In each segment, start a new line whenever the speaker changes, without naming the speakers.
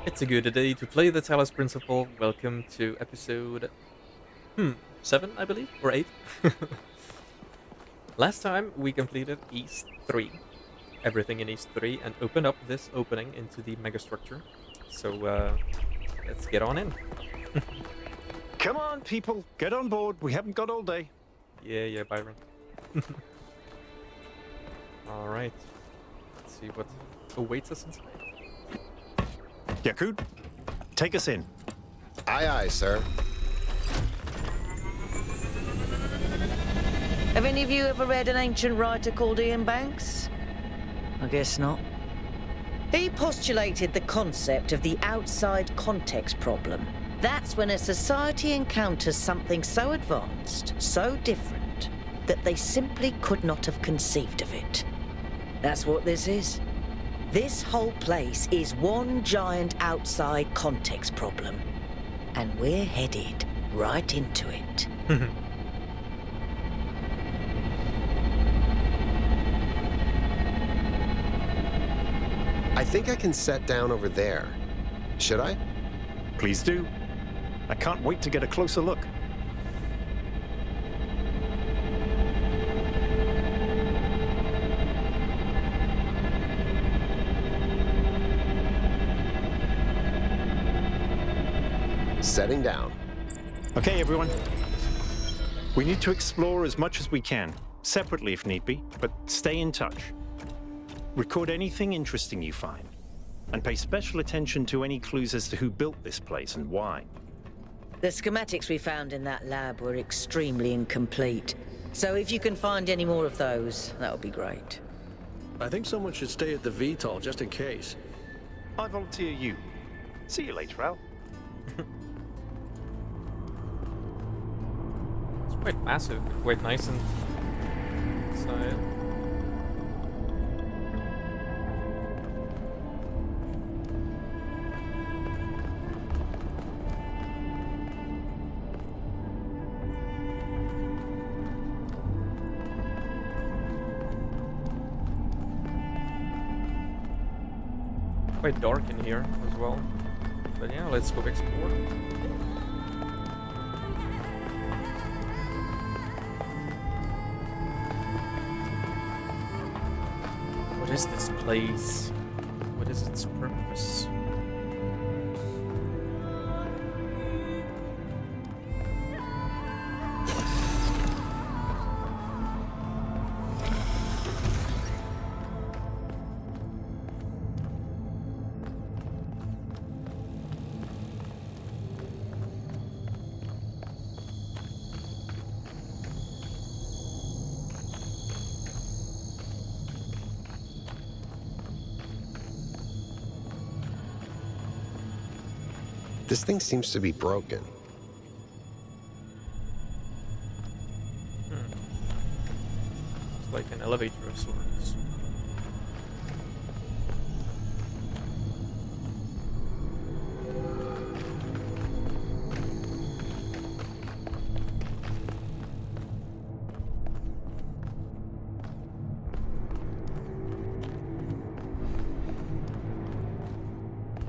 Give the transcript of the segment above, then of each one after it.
It's a good day to play the Talos Principle. Welcome to episode 7, I believe, or 8. Last time we completed East 3, everything in East 3, and opened up this opening into the megastructure. So let's get on in.
Come on, people, get on board. We haven't got all day.
Yeah, Byron. Alright, let's see what awaits us inside.
Yakut, take us in.
Aye, aye, sir.
Have any of you ever read an ancient writer called Ian Banks? I guess not. He postulated the concept of the outside context problem. That's when a society encounters something so advanced, so different, that they simply could not have conceived of it. That's what this is. This whole place is one giant outside context problem, and we're headed right into it.
I think I can set down over there. Should I?
Please do. I can't wait to get a closer look.
Setting down.
Okay, everyone. We need to explore as much as we can, separately if need be, but stay in touch. Record anything interesting you find, and pay special attention to any clues as to who built this place and why.
The schematics we found in that lab were extremely incomplete. So if you can find any more of those, that would be great.
I think someone should stay at the VTOL just in case.
I volunteer you. See you later, Al.
It's quite massive, quite nice inside. Quite dark in here as well. But yeah, let's go explore. What is this place? What is its purpose?
This thing seems to be broken.
It's like an elevator of sorts.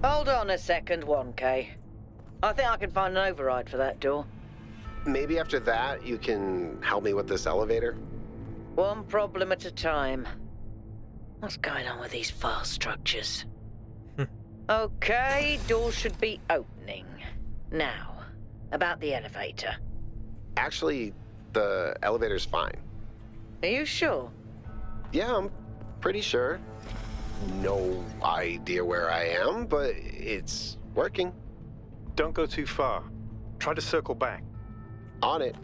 Hold on a second, 1K. I think I can find an override for that door.
Maybe after that, you can help me with this elevator?
One problem at a time. What's going on with these file structures? Okay, door should be opening. Now, about the elevator.
Actually, the elevator's fine.
Are you sure?
Yeah, I'm pretty sure. No idea where I am, but it's working.
Don't go too far. Try to circle back.
On it.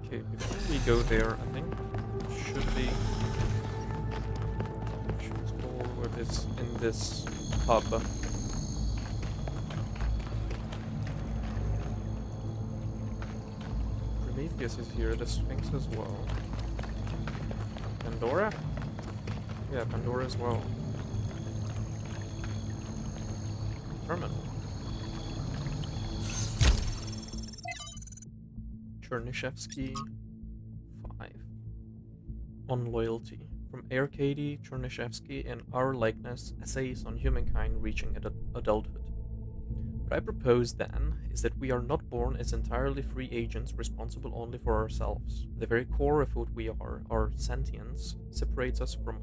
Okay, before we go there, I think it should be what is in this hub. Prometheus is here, the Sphinx as well. Pandora? Yeah, Pandora as well. Terminal. Chernyshevsky 5. On loyalty from Arkady Chernyshevsky in Our Likeness, Essays on Humankind Reaching Adulthood. What I propose, then, is that we are not born as entirely free agents responsible only for ourselves. The very core of what we are, our sentience, separates us from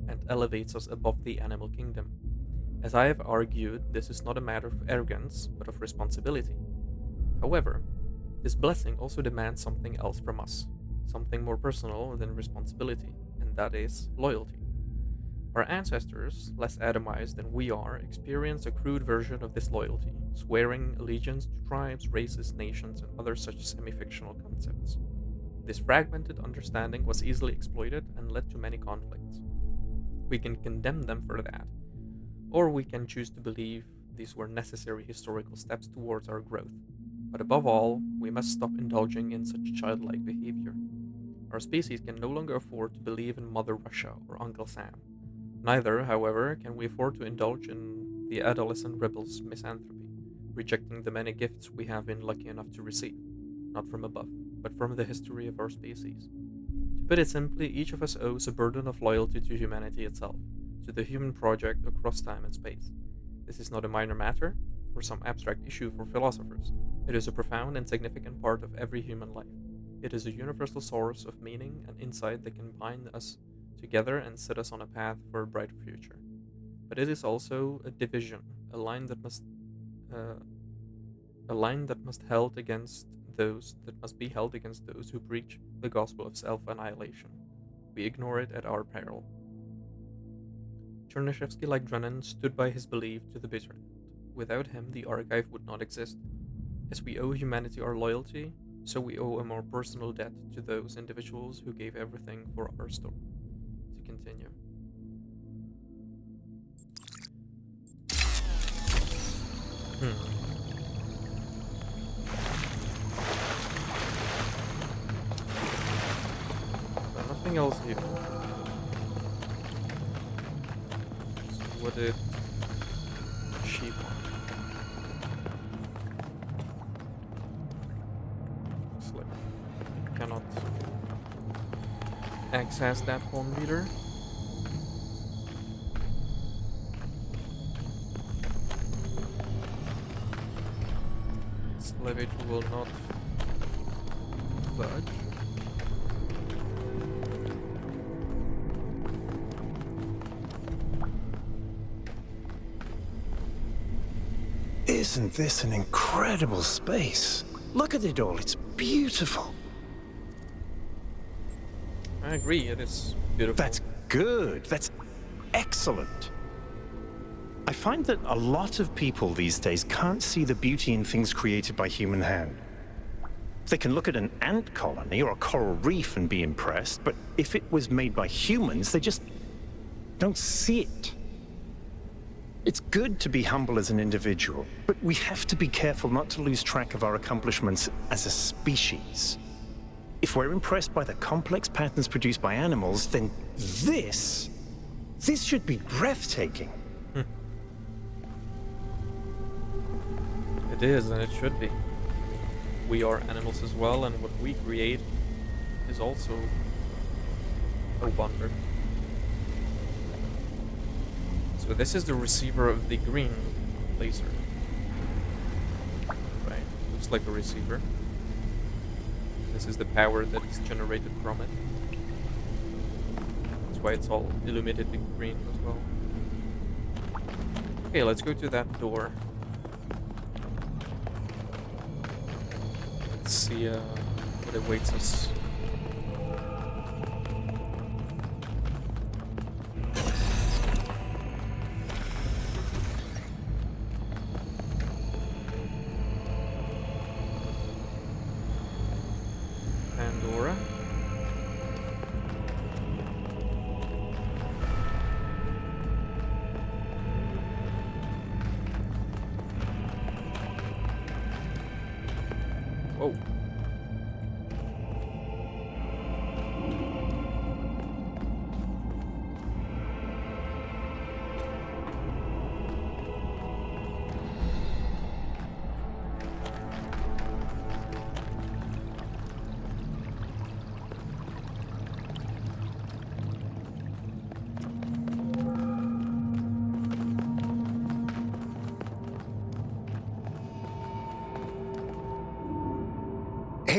and elevates us above the animal kingdom. As I have argued, this is not a matter of arrogance, but of responsibility. However, this blessing also demands something else from us, something more personal than responsibility, and that is loyalty. Our ancestors, less atomized than we are, experienced a crude version of this loyalty, swearing allegiance to tribes, races, nations, and other such semi-fictional concepts. This fragmented understanding was easily exploited and led to many conflicts. We can condemn them for that, or we can choose to believe these were necessary historical steps towards our growth. But above all, we must stop indulging in such childlike behavior. Our species can no longer afford to believe in Mother Russia or Uncle Sam. Neither, however, can we afford to indulge in the adolescent rebel's misanthropy, rejecting the many gifts we have been lucky enough to receive, not from above, but from the history of our species. To put it simply, each of us owes a burden of loyalty to humanity itself, to the human project across time and space. This is not a minor matter, or some abstract issue for philosophers. It is a profound and significant part of every human life. It is a universal source of meaning and insight that can bind us together and set us on a path for a brighter future. But it is also a division, a line that must held against those that must be held against those who preach the gospel of self-annihilation. We ignore it at our peril. Chernyshevsky, like Drennan, stood by his belief to the bitter end. Without him, the archive would not exist. As we owe humanity our loyalty, so we owe a more personal debt to those individuals who gave everything for our story. To continue. Well, nothing else here. So what did she want? Looks like I cannot access that phone reader. This elevator will not budge.
Isn't this an incredible space? Look at it all, it's beautiful.
I agree, it is beautiful.
That's good, that's excellent. I find that a lot of people these days can't see the beauty in things created by human hand. They can look at an ant colony or a coral reef and be impressed, but if it was made by humans, they just don't see it. It's good to be humble as an individual, but we have to be careful not to lose track of our accomplishments as a species. If we're impressed by the complex patterns produced by animals, then this should be breathtaking.
It is, and it should be. We are animals as well, and what we create is also a wonder. So this is the receiver of the green laser. Right, looks like a receiver. This is the power that is generated from it. That's why it's all illuminated in green as well. Okay, let's go to that door. Let's see what awaits us. Pandora. Whoa.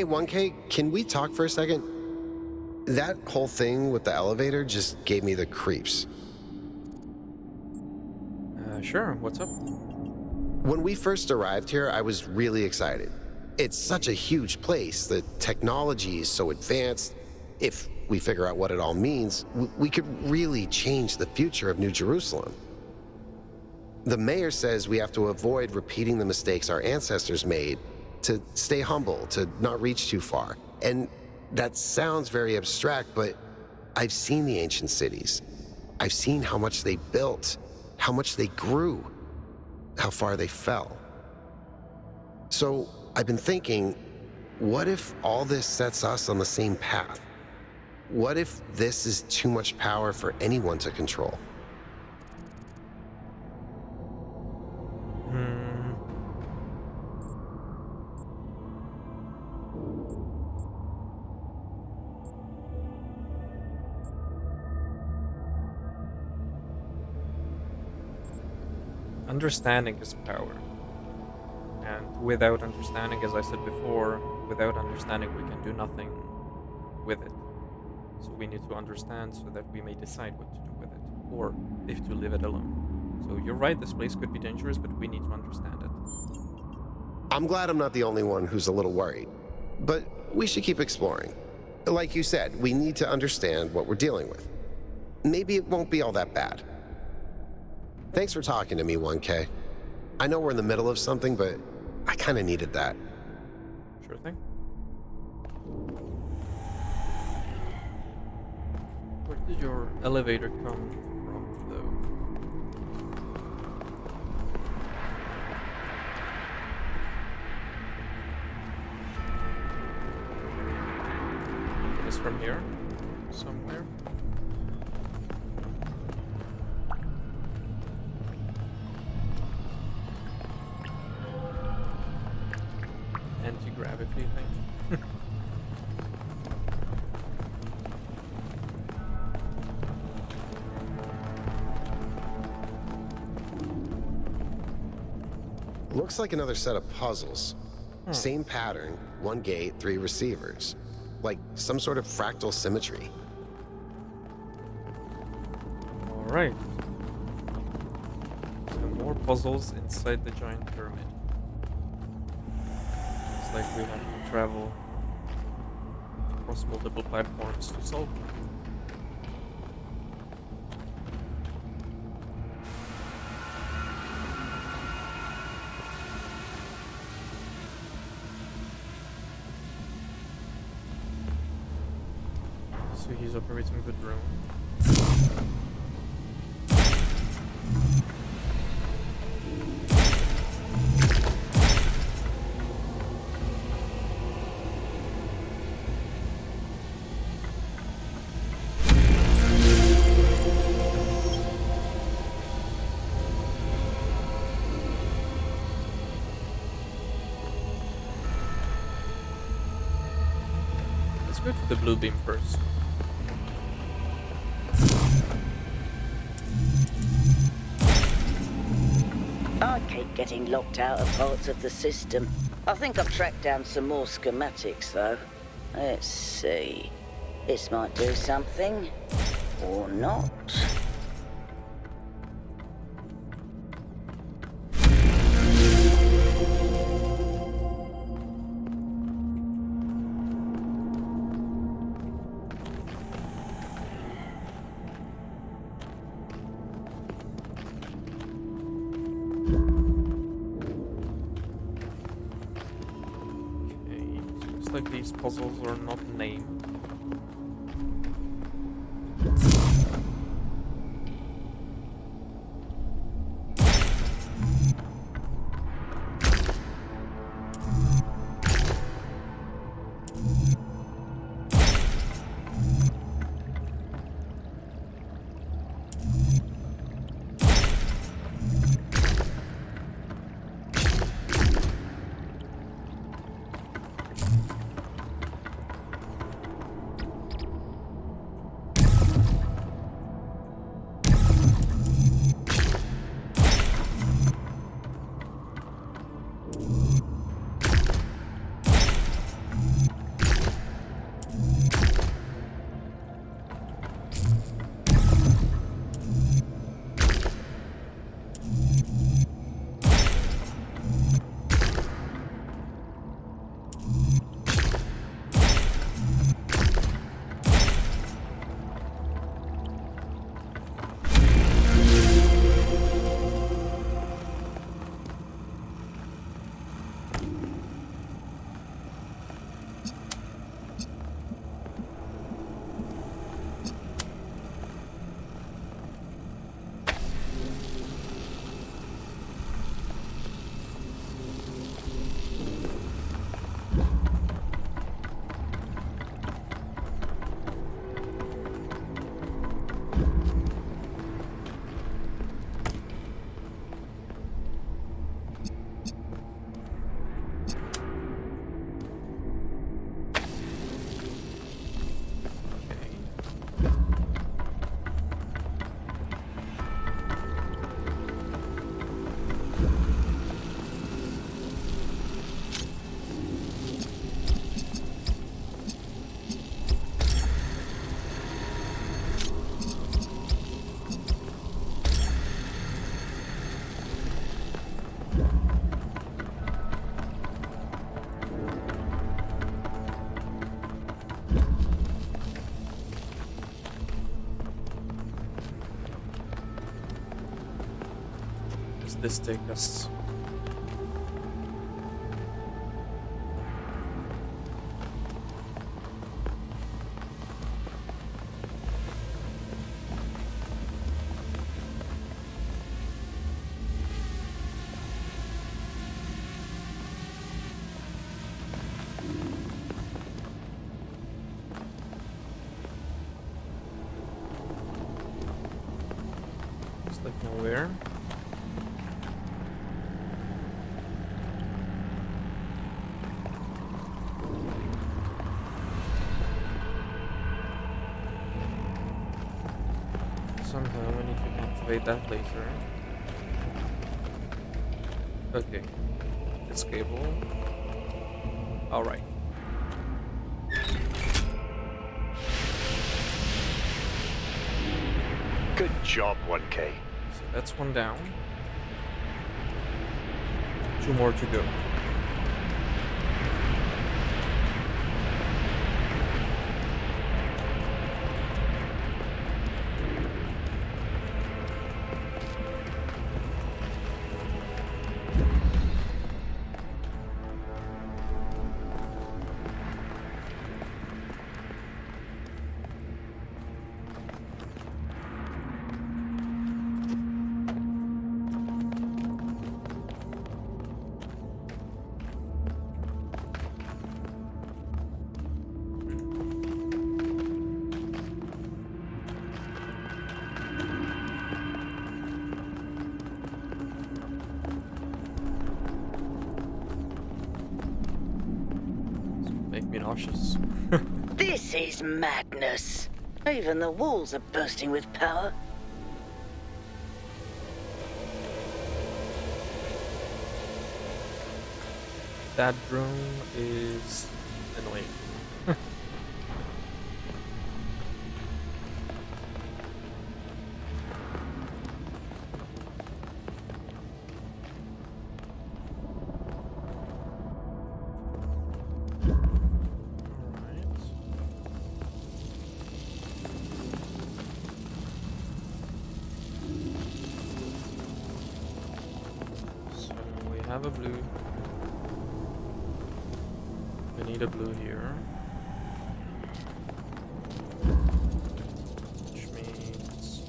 Hey, 1K, can we talk for a second? That whole thing with the elevator just gave me the creeps.
Sure, what's up?
When we first arrived here, I was really excited. It's such a huge place. The technology is so advanced. If we figure out what it all means, we could really change the future of New Jerusalem. The mayor says we have to avoid repeating the mistakes our ancestors made, to stay humble, to not reach too far. And that sounds very abstract, but I've seen the ancient cities. I've seen how much they built, how much they grew, how far they fell. So I've been thinking, what if all this sets us on the same path? What if this is too much power for anyone to control?
Understanding is power. And without understanding, as I said before, without understanding we can do nothing with it. So we need to understand so that we may decide what to do with it, or if to leave it alone. So you're right, this place could be dangerous, but we need to understand it.
I'm glad I'm not the only one who's a little worried, but we should keep exploring. Like you said, we need to understand what we're dealing with. Maybe it won't be all that bad. Thanks for talking to me, 1K. I know we're in the middle of something, but I kind of needed that.
Sure thing. Where did your elevator come from, though? It's from here? Somewhere? Anti-gravity thing.
Looks like another set of puzzles. Same pattern, 1 gate, 3 receivers. Like some sort of fractal symmetry.
Alright. So more puzzles inside the giant pyramid. Looks like we have to travel across multiple platforms to solve them. So he's operating the drone. Let's go to the blue beam first.
I keep getting locked out of parts of the system. I think I've tracked down some more schematics, though. Let's see. This might do something. Or not.
Okay, looks like these puzzles are not named. this take us? Like nowhere. Somehow we need to activate that laser. Okay. This cable. Alright.
Good job, 1K.
So that's one down. 2 more to go. Make me nauseous.
This is madness. Even the walls are bursting with power.
That drone is annoying. Have a blue. We need a blue here. Which means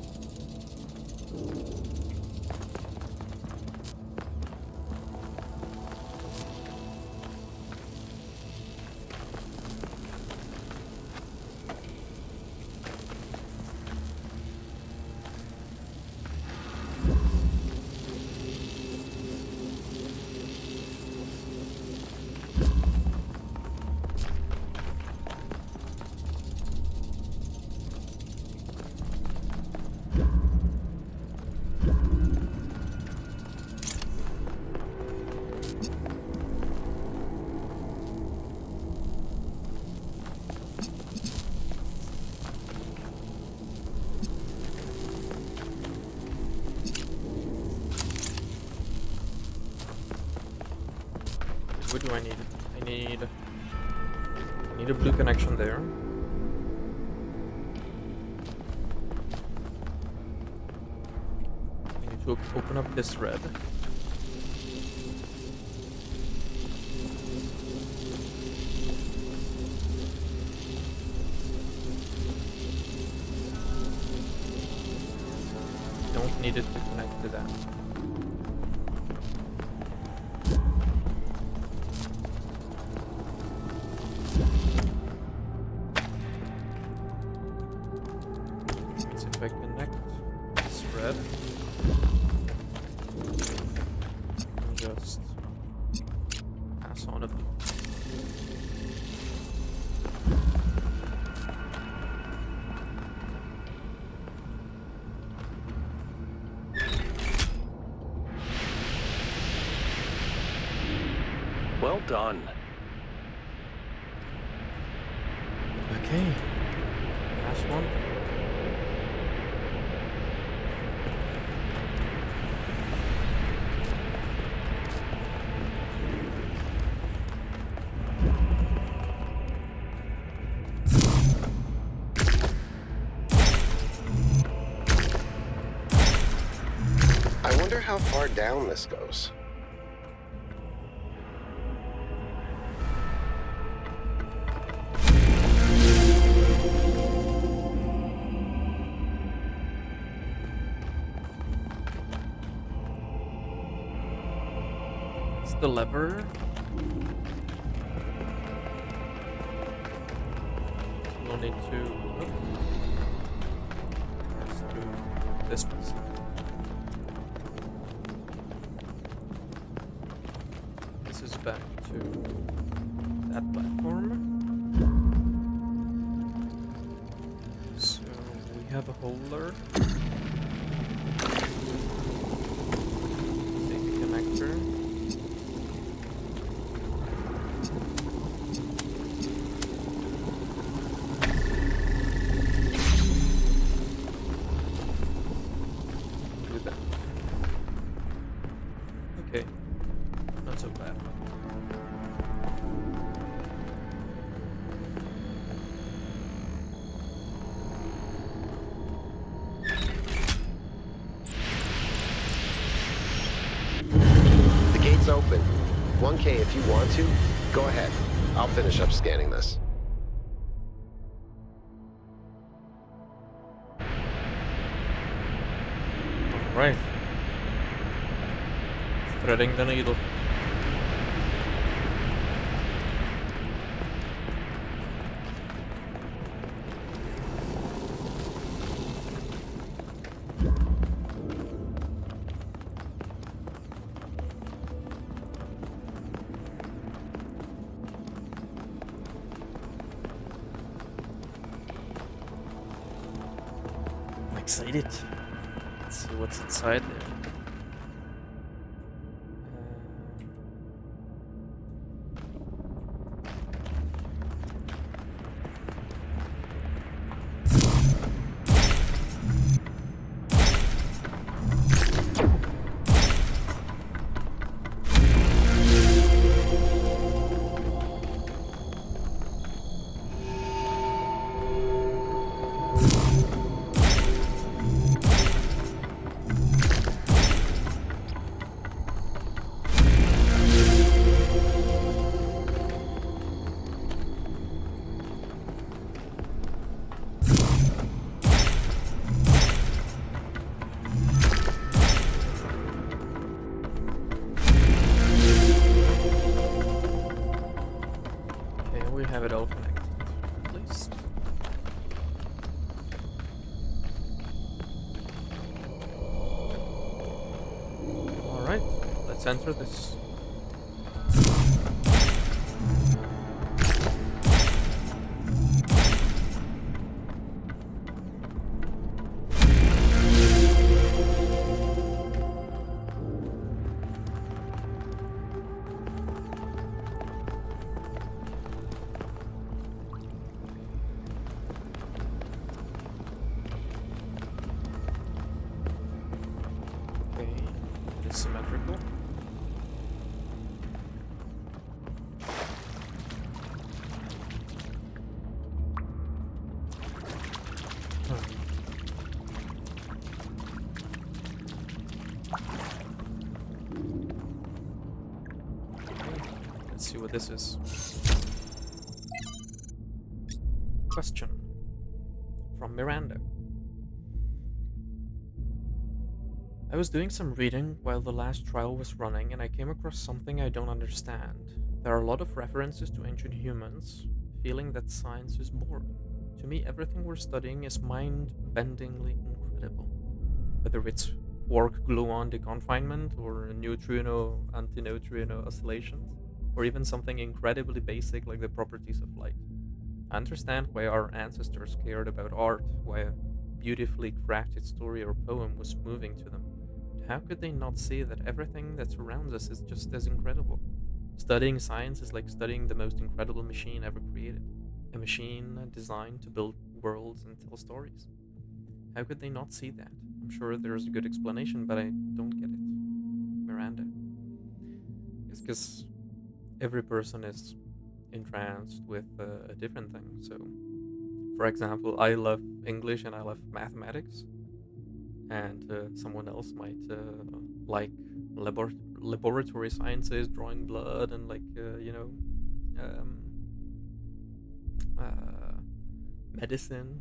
what do I need? I need a blue connection there. I need to open up this red. Don't need it to connect to that. If I connect this red, and just pass on a blue.
Well done.
Okay, last one.
wonder how far down this goes.
It's the lever. We'll need to. Oh. Let's do this one. This is back to that platform. So we have a holder. Big connector. Do that. Okay, not so bad.
The gate's open. 1K if you want to. Go ahead. I'll finish up scanning this.
Alright. Threading the needle. I'm excited. Let's see what's inside there. Okay, we have it all connected, at least. Alright, let's enter this. Okay, it's symmetrical. Let's see what this is. Question from Miranda. I was doing some reading while the last trial was running and I came across something I don't understand. There are a lot of references to ancient humans, feeling that science is boring. To me, everything we're studying is mind-bendingly incredible. Whether it's quark gluon deconfinement or neutrino-antineutrino oscillations, or even something incredibly basic like the properties of light. I understand why our ancestors cared about art, why a beautifully crafted story or poem was moving to them. But how could they not see that everything that surrounds us is just as incredible? Studying science is like studying the most incredible machine ever created. A machine designed to build worlds and tell stories. How could they not see that? I'm sure there's a good explanation, but I don't get it. Miranda. It's because every person is entranced with a different thing. So, for example, I love English and I love mathematics. and someone else might like laboratory sciences, drawing blood, and like um, medicine.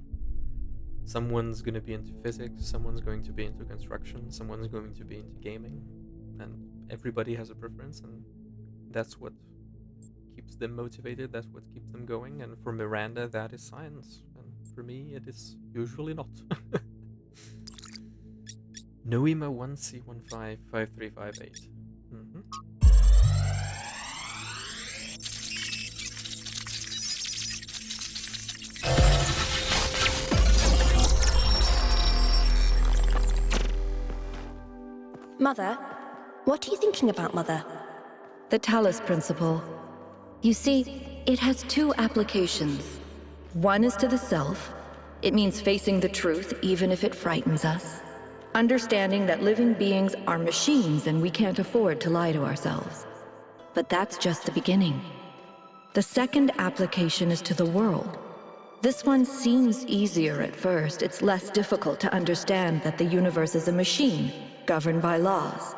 Someone's going to be into physics, someone's going to be into construction, someone's going to be into gaming, and everybody has a preference, and that's what keeps them motivated, that's what keeps them going. And for Miranda, that is science, and for me, it is usually not. Noema 1C155358.
Mother? What are you thinking about, Mother?
The Talos Principle. You see, it has two applications. One is to the self. It means facing the truth even if it frightens us. Understanding that living beings are machines and we can't afford to lie to ourselves. But that's just the beginning. The second application is to the world. This one seems easier at first. It's less difficult to understand that the universe is a machine, governed by laws.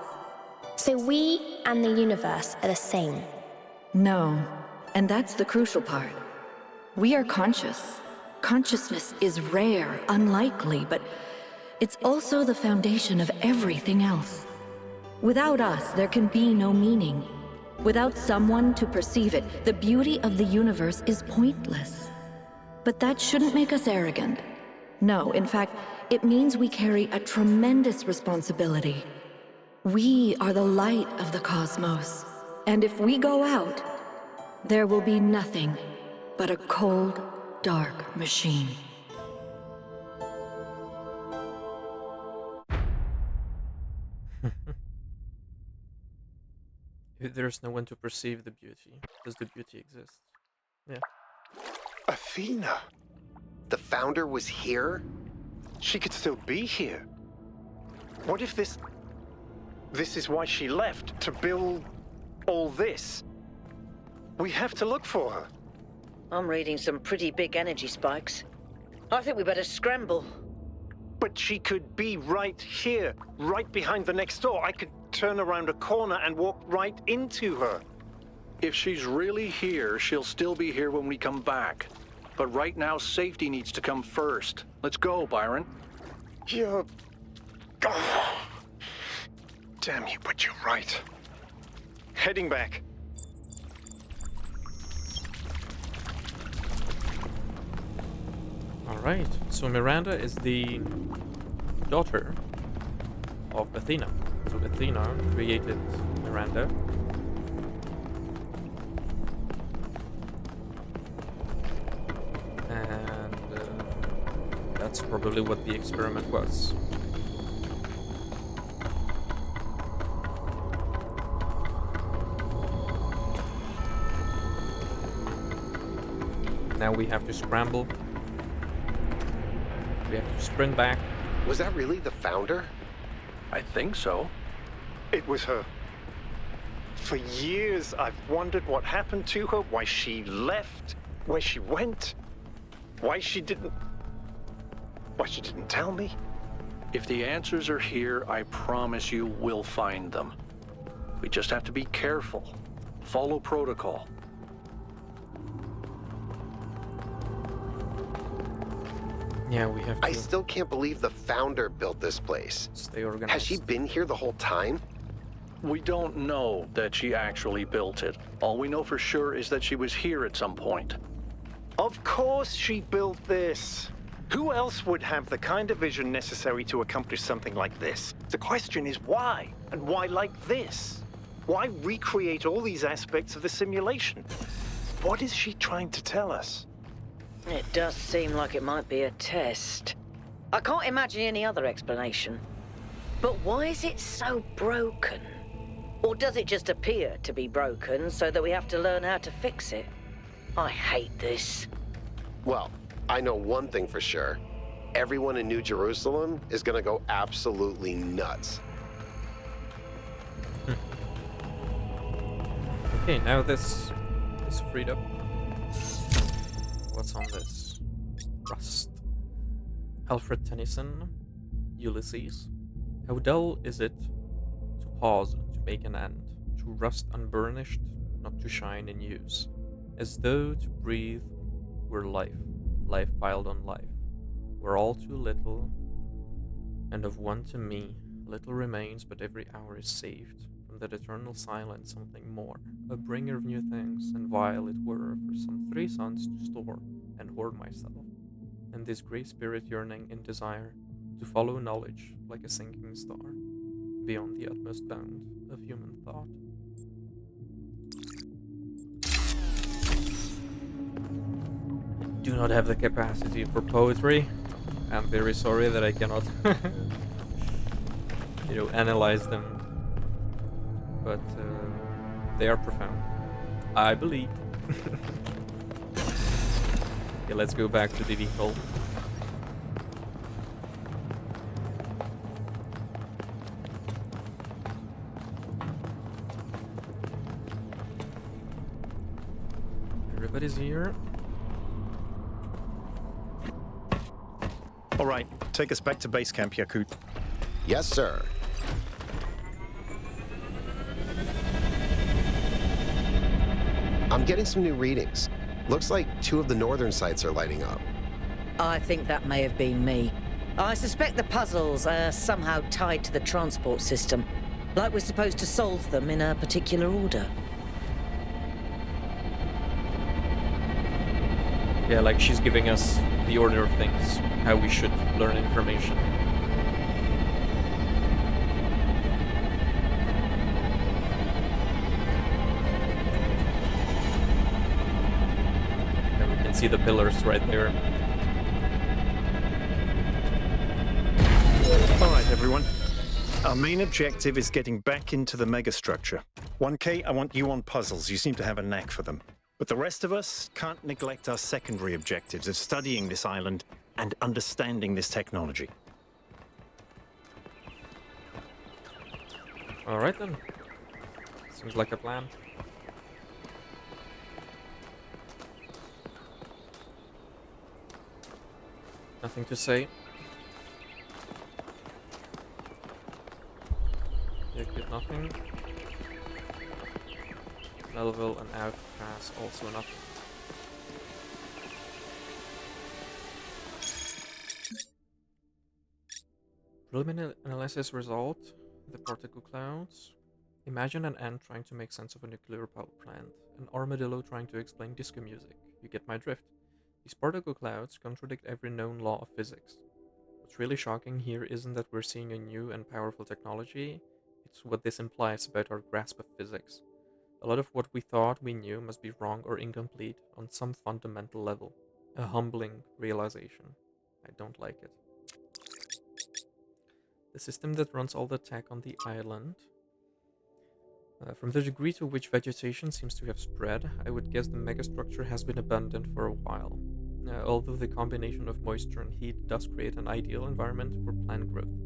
So we and the universe are the same.
No, and that's the crucial part. We are conscious. Consciousness is rare, unlikely, but it's also the foundation of everything else. Without us, there can be no meaning. Without someone to perceive it, the beauty of the universe is pointless. But that shouldn't make us arrogant. No, in fact, it means we carry a tremendous responsibility. We are the light of the cosmos. And if we go out, there will be nothing but a cold, dark machine.
If there's no one to perceive the beauty, does the beauty exist? Yeah.
Athena!
The founder was here?
She could still be here. What if this is why she left, to build all this? We have to look for her.
I'm reading some pretty big energy spikes. I think we better scramble.
But she could be right here, right behind the next door. I could turn around a corner and walk right into her.
If she's really here, she'll still be here when we come back. But right now, safety needs to come first. Let's go, Byron.
You're... Oh. Damn you, but you're right. Heading back.
Alright, so Miranda is the daughter of Athena. So Athena created Miranda. And that's probably what the experiment was. Now we have to scramble. We have to sprint back.
Was that really the founder?
I think so.
It was her. For years, I've wondered what happened to her, why she left, where she went, why she didn't tell me.
If the answers are here, I promise you we'll find them. We just have to be careful. Follow protocol.
Yeah, we have to
I still can't believe the founder built this place.
stay organized.
Has she been here the whole time?
We don't know that she actually built it. All we know for sure is that she was here at some point.
Of course she built this. Who else would have the kind of vision necessary to accomplish something like this? The question is why? And why like this? Why recreate all these aspects of the simulation? What is she trying to tell us?
It does seem like it might be a test. I can't imagine any other explanation. But why is it so broken? Or does it just appear to be broken so that we have to learn how to fix it? I hate this.
Well, I know one thing for sure. Everyone in New Jerusalem is gonna go absolutely nuts.
Okay, now this is freed up. What's on this? Rust. Alfred Tennyson Ulysses. How dull is it to pause to make an end, to rust unburnished, not to shine in use, as though to breathe were life, life piled on life, were all too little, and of one to me, little remains, but every hour is saved from that eternal silence something more, a bringer of new things, and vile it were for some 3 suns to store and hoard myself, and this grey spirit yearning in desire to follow knowledge like a sinking star, beyond the utmost bound of human thought. Do not have the capacity for poetry. I'm very sorry that I cannot, analyze them, but they are profound, I believe. Okay, let's go back to the vehicle. Everybody's here.
All right, take us back to base camp, Yakut.
Yes, sir. I'm getting some new readings. Looks like 2 of the northern sites are lighting up.
I think that may have been me. I suspect the puzzles are somehow tied to the transport system, like we're supposed to solve them in a particular order.
Yeah, like she's giving us the order of things, how we should learn information. And we can see the pillars right there.
All right, everyone. Our main objective is getting back into the megastructure. 1K, I want you on puzzles. You seem to have a knack for them. But the rest of us can't neglect our secondary objectives of studying this island and understanding this technology.
Alright then. Seems like a plan. Nothing to say. Yeah, good, nothing. Melville and Outpass, also nothing. Preliminary analysis result, the particle clouds. Imagine an ant trying to make sense of a nuclear power plant, an armadillo trying to explain disco music. You get my drift. These particle clouds contradict every known law of physics. What's really shocking here isn't that we're seeing a new and powerful technology, it's what this implies about our grasp of physics. A lot of what we thought we knew must be wrong or incomplete on some fundamental level. A humbling realization. I don't like it. The system that runs all the tech on the island. From the degree to which vegetation seems to have spread, I would guess the megastructure has been abandoned for a while. Although the combination of moisture and heat does create an ideal environment for plant growth.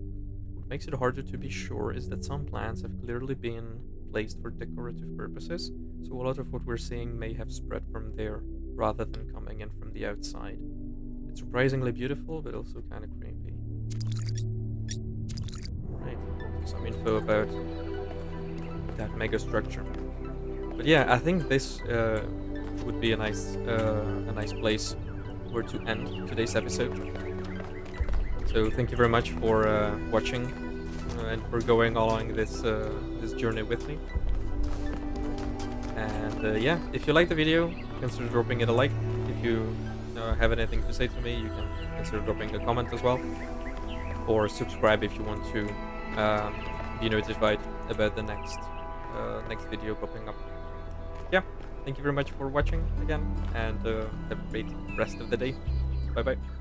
What makes it harder to be sure is that some plants have clearly been placed for decorative purposes, so a lot of what we're seeing may have spread from there rather than coming in from the outside. It's surprisingly beautiful, but also kind of creepy. Alright, some info about that megastructure. But yeah, I think this would be a nice place where to end today's episode. So thank you very much for watching and for going along this this journey with me. And yeah, if you like the video, consider dropping it a like. If you have anything to say to me, you can consider dropping a comment as well, or subscribe if you want to be notified about the next video popping up. Yeah, thank you very much for watching again, and have a great rest of the day. Bye bye.